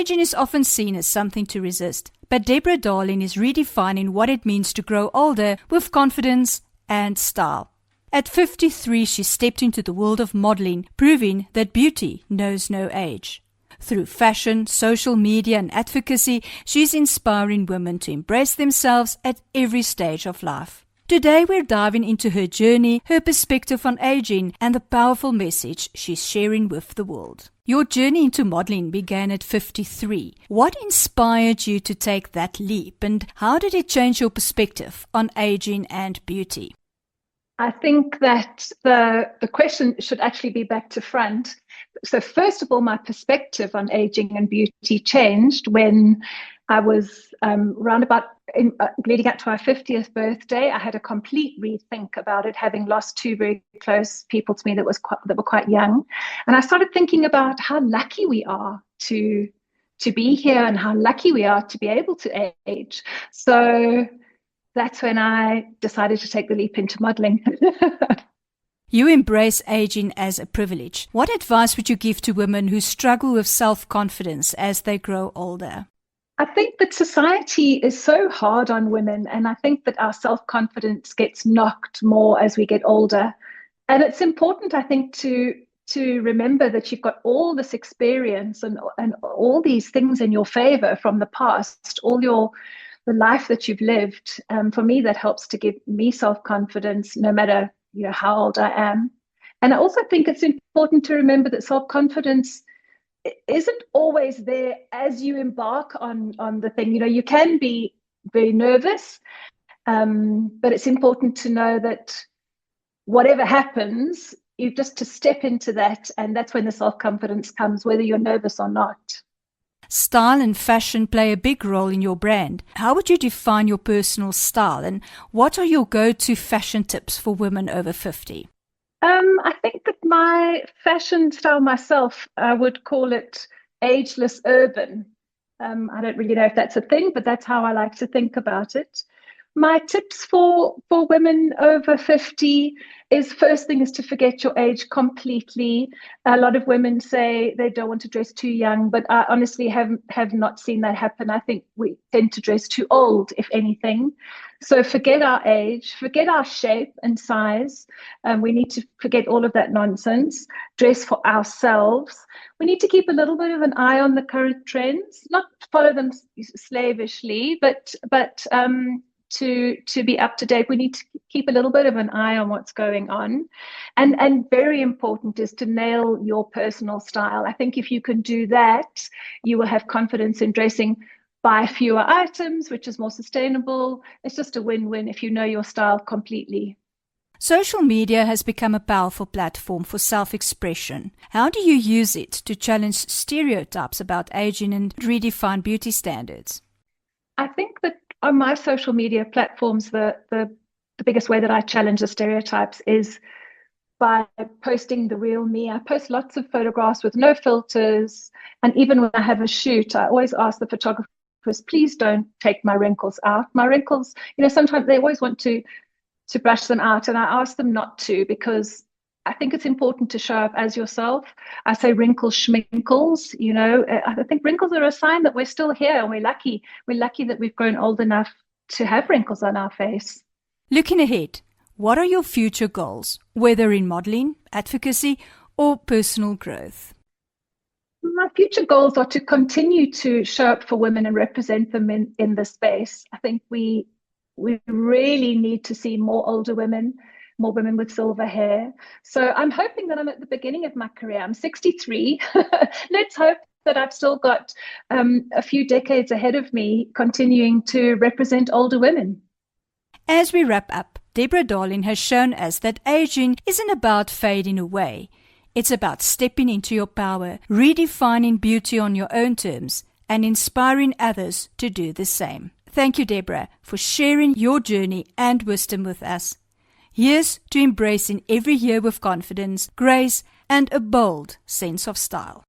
Aging is often seen as something to resist, but Deborah Darling is redefining what it means to grow older with confidence and style. At 53, she stepped into the world of modeling, proving that beauty knows no age. Through fashion, social media, and advocacy, she's inspiring women to embrace themselves at every stage of life. Today, we're diving into her journey, her perspective on aging, and the powerful message she's sharing with the world. Your journey into modeling began at 53. What inspired you to take that leap, and how did it change your perspective on aging and beauty? I think that the question should actually be back to front. So first of all, my perspective on aging and beauty changed when I was leading up to our 50th birthday. I had a complete rethink about it, having lost two very close people to me that were quite young. And I started thinking about how lucky we are to be here and how lucky we are to be able to age. So that's when I decided to take the leap into modeling. You embrace aging as a privilege. What advice would you give to women who struggle with self-confidence as they grow older? I think that society is so hard on women, and I think that our self-confidence gets knocked more as we get older. And it's important, I think, to remember that you've got all this experience and all these things in your favor from the past, the life that you've lived. For me, that helps to give me self-confidence no matter how old I am. And I also think it's important to remember that self-confidence isn't always there as you embark on the thing. You can be very nervous, but it's important to know that whatever happens, you just to step into that, and that's when the self-confidence comes, whether you're nervous or not. Style and fashion play a big role in your brand. How would you define your personal style, and what are your go-to fashion tips for women over 50? I think that my fashion style myself, I would call it ageless urban. I don't really know if that's a thing, but that's how I like to think about it. My tips for women over 50 is, first thing is to forget your age completely. A lot of women say they don't want to dress too young, but I honestly have not seen that happen. I think we tend to dress too old, if anything. So forget our age, forget our shape and size. We need to forget all of that nonsense. Dress for ourselves. We need to keep a little bit of an eye on the current trends, not follow them slavishly, but to be up to date. We need to keep a little bit of an eye on what's going on. And very important is to nail your personal style. I think if you can do that, you will have confidence in dressing. Buy fewer items, which is more sustainable. It's just a win-win if you know your style completely. Social media has become a powerful platform for self-expression. How do you use it to challenge stereotypes about aging and redefine beauty standards? I think that on my social media platforms, the biggest way that I challenge the stereotypes is by posting the real me. I post lots of photographs with no filters. And even when I have a shoot, I always ask the photographer, please don't take my wrinkles out. My wrinkles, sometimes they always want to brush them out, and I ask them not to, because I think it's important to show up as yourself. I say wrinkles, schminkles, I think wrinkles are a sign that we're still here, and we're lucky. We're lucky that we've grown old enough to have wrinkles on our face. Looking ahead, what are your future goals, whether in modeling, advocacy, or personal growth? My future goals are to continue to show up for women and represent them in the space. I think we really need to see more older women, more women with silver hair. So I'm hoping that I'm at the beginning of my career. I'm 63. Let's hope that I've still got a few decades ahead of me continuing to represent older women. As we wrap up, Deborah Darling has shown us that aging isn't about fading away. It's about stepping into your power, redefining beauty on your own terms, and inspiring others to do the same. Thank you, Deborah, for sharing your journey and wisdom with us. Here's to embracing every year with confidence, grace, and a bold sense of style.